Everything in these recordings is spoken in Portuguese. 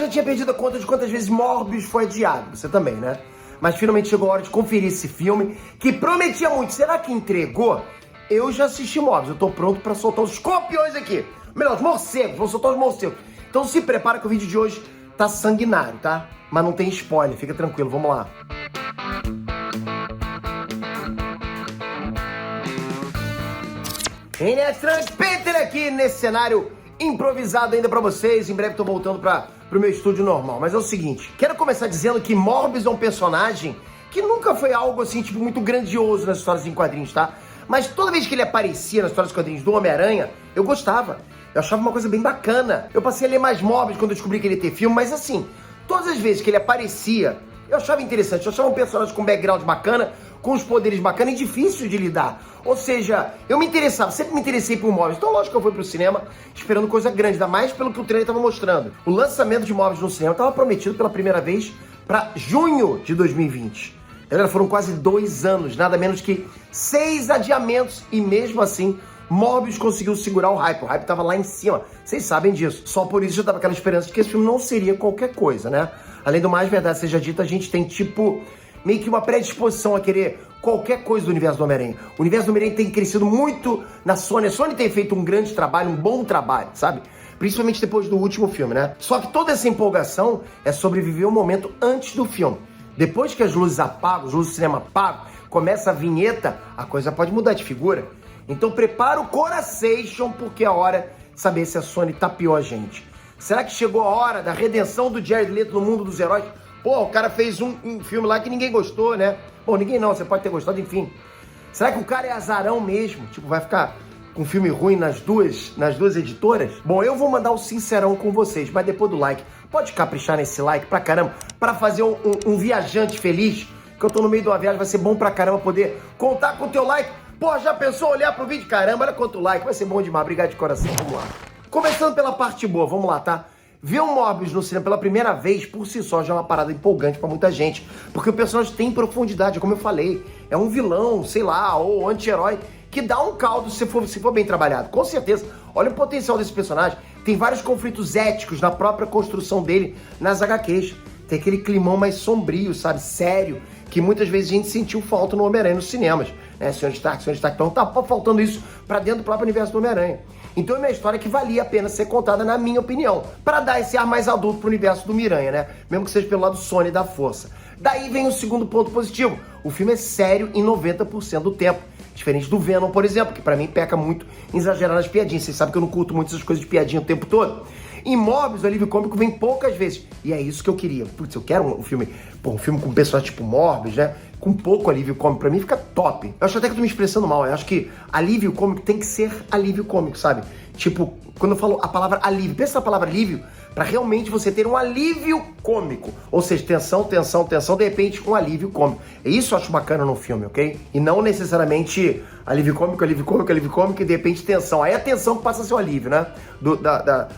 já tinha perdido a conta de quantas vezes Morbius foi adiado, você também, né? Mas finalmente chegou a hora de conferir esse filme, que prometia muito. Será que entregou? Eu já assisti Morbius, eu tô pronto pra soltar os escorpiões aqui. Melhor, os morcegos, vou soltar os morcegos. Então se prepara que o vídeo de hoje tá sanguinário, tá? Mas não tem spoiler, fica tranquilo, vamos lá. Enes Transpeter aqui nesse cenário improvisado ainda pra vocês. Em breve tô voltando pro meu estúdio normal. Mas é o seguinte, quero começar dizendo que Morbius é um personagem que nunca foi algo assim, tipo, muito grandioso nas histórias em quadrinhos, tá? Mas toda vez que ele aparecia nas histórias em quadrinhos do Homem-Aranha, eu gostava. Eu achava uma coisa bem bacana. Eu passei a ler mais Morbius quando eu descobri que ele ia ter filme, mas assim, todas as vezes que ele aparecia, eu achava interessante. Eu achava um personagem com background bacana, com os poderes bacanas e difícil de lidar. Ou seja, eu me interessava, sempre me interessei por Morbius. Então, lógico que eu fui pro cinema esperando coisa grande, ainda mais pelo que o trailer estava mostrando. O lançamento de Morbius no cinema estava prometido pela primeira vez para junho de 2020. Galera, foram quase 2 anos, nada menos que 6 adiamentos. E mesmo assim, Morbius conseguiu segurar o hype. O hype tava lá em cima. Vocês sabem disso. Só por isso já tava aquela esperança de que esse filme não seria qualquer coisa, né? Além do mais, verdade seja dita, a gente tem, tipo, meio que uma predisposição a querer qualquer coisa do universo do Homem-Aranha. O universo do Homem-Aranha tem crescido muito na Sony. A Sony tem feito um grande trabalho, um bom trabalho, sabe? Principalmente depois do último filme, né? Só que toda essa empolgação é sobreviver o momento antes do filme. Depois que as luzes apagam, as luzes do cinema apagam, começa a vinheta, a coisa pode mudar de figura. Então prepara o coração, porque é a hora de saber se a Sony tapeou a gente. Será que chegou a hora da redenção do Jared Leto no mundo dos heróis? Pô, o cara fez um filme lá que ninguém gostou, né? Bom, ninguém não, você pode ter gostado, enfim. Será que o cara é azarão mesmo? Tipo, vai ficar com um filme ruim nas duas editoras? Bom, eu vou mandar o sincerão com vocês, mas depois do like, pode caprichar nesse like pra caramba, pra fazer um viajante feliz, que eu tô no meio de uma viagem, vai ser bom pra caramba poder contar com o teu like. Pô, já pensou olhar pro vídeo? Caramba, olha quanto like, vai ser bom demais, obrigado de coração, vamos lá. Começando pela parte boa, vamos lá, tá? Ver o Morbius no cinema pela primeira vez, por si só, já é uma parada empolgante pra muita gente, porque o personagem tem profundidade, como eu falei, é um vilão, sei lá, ou anti-herói, que dá um caldo se for bem trabalhado, com certeza. Olha o potencial desse personagem, tem vários conflitos éticos na própria construção dele nas HQs, tem aquele climão mais sombrio, sabe, sério, que muitas vezes a gente sentiu falta no Homem-Aranha nos cinemas, né, Sr. Stark, então tá faltando isso pra dentro do próprio universo do Homem-Aranha. Então é uma história que valia a pena ser contada, na minha opinião, pra dar esse ar mais adulto pro universo do Miranha, né, mesmo que seja pelo lado Sony da força. Daí vem o segundo ponto positivo, o filme é sério em 90% do tempo. Diferente do Venom, por exemplo, que pra mim peca muito em exagerar nas piadinhas. Vocês sabem que eu não curto muito essas coisas de piadinha o tempo todo. Em Morbius, o alívio cômico vem poucas vezes. E é isso que eu queria. Putz, eu quero um filme com personagens tipo Morbius, né? Com pouco alívio cômico, pra mim fica top. Eu acho até que eu tô me expressando mal. Eu acho que alívio cômico tem que ser alívio cômico, sabe? Tipo, quando eu falo a palavra alívio, pensa na palavra alívio pra realmente você ter um alívio cômico. Ou seja, tensão, de repente um alívio cômico. É isso eu acho bacana no filme, ok? E não necessariamente alívio cômico, e de repente tensão. Aí a tensão passa a ser o alívio, né?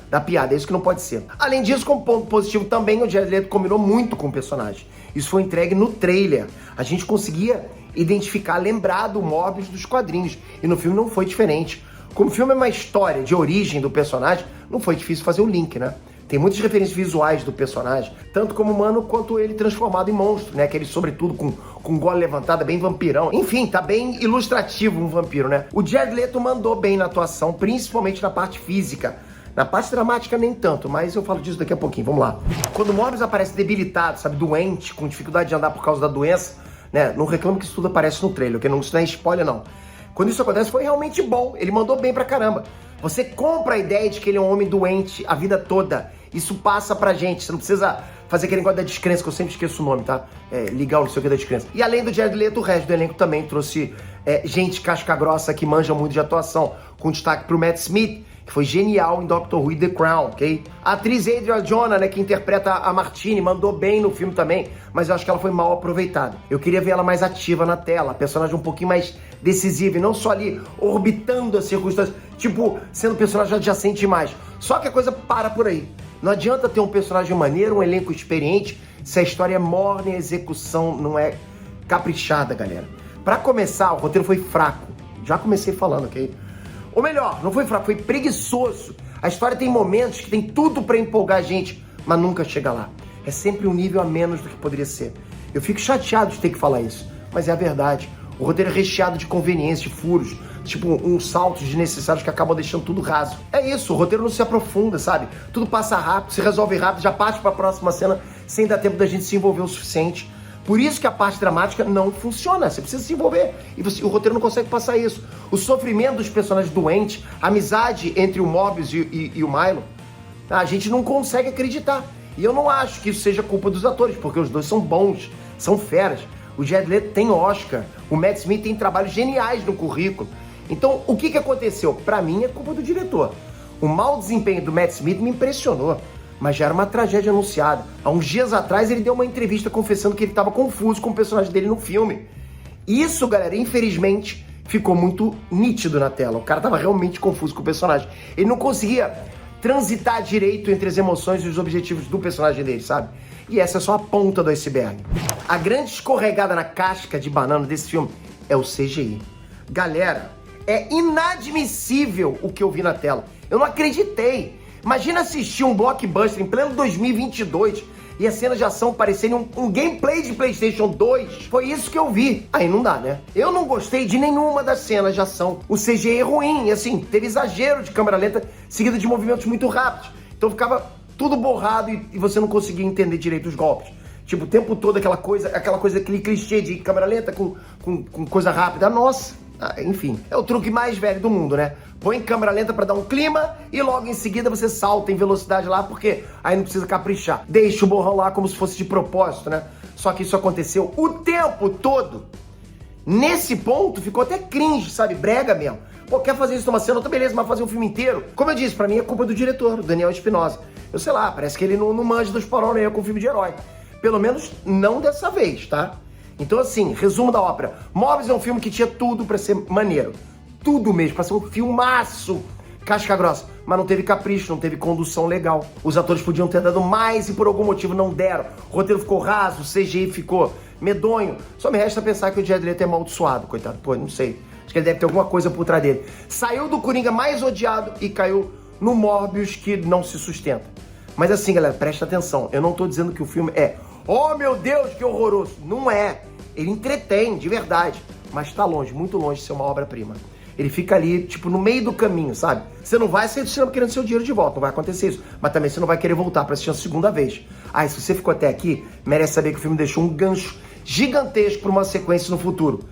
Da piada, é isso que não pode ser. Além disso, como ponto positivo também, o Jared Leto combinou muito com o personagem. Isso foi entregue no trailer. A gente conseguia identificar, lembrar do Morbius dos quadrinhos. E no filme não foi diferente. Como o filme é uma história de origem do personagem, não foi difícil fazer o link, né? Tem muitas referências visuais do personagem, tanto como humano quanto ele transformado em monstro, né? Aquele sobretudo com gola levantada, bem vampirão. Enfim, tá bem ilustrativo um vampiro, né? O Jared Leto mandou bem na atuação, principalmente na parte física. Na parte dramática nem tanto, mas eu falo disso daqui a pouquinho, vamos lá. Quando o Morbius aparece debilitado, sabe, doente, com dificuldade de andar por causa da doença, né? Não reclamo que isso tudo aparece no trailer, que isso não é spoiler não. Quando isso acontece foi realmente bom, ele mandou bem pra caramba. Você compra a ideia de que ele é um homem doente a vida toda. Isso passa pra gente, você não precisa fazer aquele negócio da descrença, que eu sempre esqueço o nome, tá? Legal, não sei o que da descrença. E além do Jared Leto, o resto do elenco também trouxe gente casca grossa que manja muito de atuação, com destaque pro Matt Smith, que foi genial em Doctor Who e The Crown, ok? A atriz Adria Arjona, né, que interpreta a Martini, mandou bem no filme também, mas eu acho que ela foi mal aproveitada. Eu queria ver ela mais ativa na tela, a personagem um pouquinho mais decisiva, e não só ali orbitando as circunstâncias, tipo, sendo personagem adjacente demais. Só que a coisa para por aí. Não adianta ter um personagem maneiro, um elenco experiente, se a história é morna e a execução não é caprichada, galera. Pra começar, o roteiro foi fraco. Já comecei falando, ok? Ou melhor, não foi fraco, foi preguiçoso. A história tem momentos que tem tudo pra empolgar a gente, mas nunca chega lá. É sempre um nível a menos do que poderia ser. Eu fico chateado de ter que falar isso, mas é a verdade. O roteiro é recheado de conveniências, de furos, tipo uns saltos desnecessários que acabam deixando tudo raso. É isso, o roteiro não se aprofunda, sabe? Tudo passa rápido, se resolve rápido, já parte para a próxima cena sem dar tempo da gente se envolver o suficiente. Por isso que a parte dramática não funciona, você precisa se envolver e o roteiro não consegue passar isso. O sofrimento dos personagens doentes, a amizade entre o Morbius e o Milo, a gente não consegue acreditar. E eu não acho que isso seja culpa dos atores, porque os dois são bons, são feras. O Jared Leto tem Oscar, o Matt Smith tem trabalhos geniais no currículo. Então, o que aconteceu? Pra mim, é culpa do diretor. O mau desempenho do Matt Smith me impressionou, mas já era uma tragédia anunciada. Há uns dias atrás, ele deu uma entrevista confessando que ele estava confuso com o personagem dele no filme. Isso, galera, infelizmente, ficou muito nítido na tela. O cara estava realmente confuso com o personagem. Ele não conseguia transitar direito entre as emoções e os objetivos do personagem dele, sabe? E essa é só a ponta do iceberg. A grande escorregada na casca de banana desse filme é o CGI. Galera, é inadmissível o que eu vi na tela. Eu não acreditei. Imagina assistir um blockbuster em pleno 2022 e as cenas de ação parecerem um gameplay de PlayStation 2. Foi isso que eu vi. Aí não dá, né? Eu não gostei de nenhuma das cenas de ação. O CGI é ruim, e assim, teve exagero de câmera lenta seguida de movimentos muito rápidos. Então ficava tudo borrado e você não conseguia entender direito os golpes. Tipo, o tempo todo aquela coisa, aquele clichê de câmera lenta com coisa rápida. Nossa, enfim, é o truque mais velho do mundo, né? Põe câmera lenta pra dar um clima e logo em seguida você salta em velocidade lá, porque aí não precisa caprichar. Deixa o borrão lá como se fosse de propósito, né? Só que isso aconteceu o tempo todo. Nesse ponto ficou até cringe, sabe? Brega mesmo. Pô, quer fazer isso numa cena, tá beleza, mas fazer um filme inteiro? Como eu disse, pra mim é culpa do diretor, o Daniel Espinosa. Eu sei lá, parece que ele não manja dos porão nem com filme de herói. Pelo menos não dessa vez, tá? Então assim, resumo da ópera. Morbius é um filme que tinha tudo pra ser maneiro. Tudo mesmo, pra ser um filmaço. Casca grossa. Mas não teve capricho, não teve condução legal. Os atores podiam ter dado mais e por algum motivo não deram. O roteiro ficou raso, o CGI ficou medonho. Só me resta pensar que o Jared Leto é amaldiçoado, coitado. Pô, não sei. Acho que ele deve ter alguma coisa por trás dele. Saiu do Coringa mais odiado e caiu no Morbius que não se sustenta. Mas assim, galera, presta atenção. Eu não tô dizendo que o filme é oh, meu Deus, que horroroso. Não é. Ele entretém, de verdade. Mas tá longe, muito longe de ser uma obra-prima. Ele fica ali, tipo, no meio do caminho, sabe? Você não vai sair do cinema querendo seu dinheiro de volta, não vai acontecer isso. Mas também você não vai querer voltar pra assistir a segunda vez. Ah, se você ficou até aqui, merece saber que o filme deixou um gancho gigantesco pra uma sequência no futuro.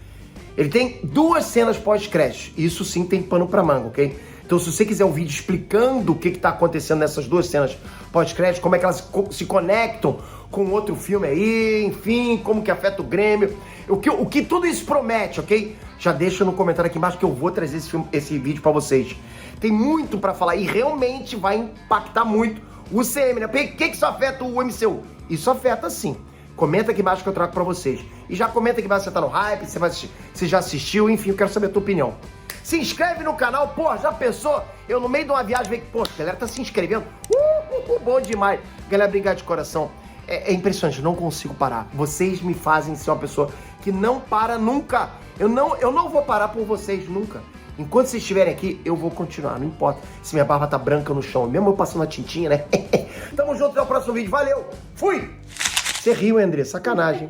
Ele tem 2 cenas pós-crédito. Isso sim tem pano pra manga, ok? Então, se você quiser um vídeo explicando o que tá acontecendo nessas 2 cenas pós-crédito, como é que elas se conectam com outro filme aí, enfim, como que afeta o Grêmio, o que tudo isso promete, ok? Já deixa no comentário aqui embaixo que eu vou trazer esse vídeo pra vocês. Tem muito pra falar e realmente vai impactar muito o CM, né? O que isso afeta o MCU? Isso afeta sim. Comenta aqui embaixo que eu trago pra vocês. E já comenta aqui embaixo se você tá no hype, se já assistiu, enfim, eu quero saber a tua opinião. Se inscreve no canal, pô, já pensou? Eu no meio de uma viagem vejo que, pô, a galera tá se inscrevendo. Bom demais. Galera, obrigado de coração. É impressionante, eu não consigo parar. Vocês me fazem ser uma pessoa que não para nunca. Eu não vou parar por vocês nunca. Enquanto vocês estiverem aqui, eu vou continuar. Não importa se minha barba tá branca no chão. Mesmo eu passando a tintinha, né? Tamo junto, até o próximo vídeo. Valeu! Fui! Você riu, André. Sacanagem.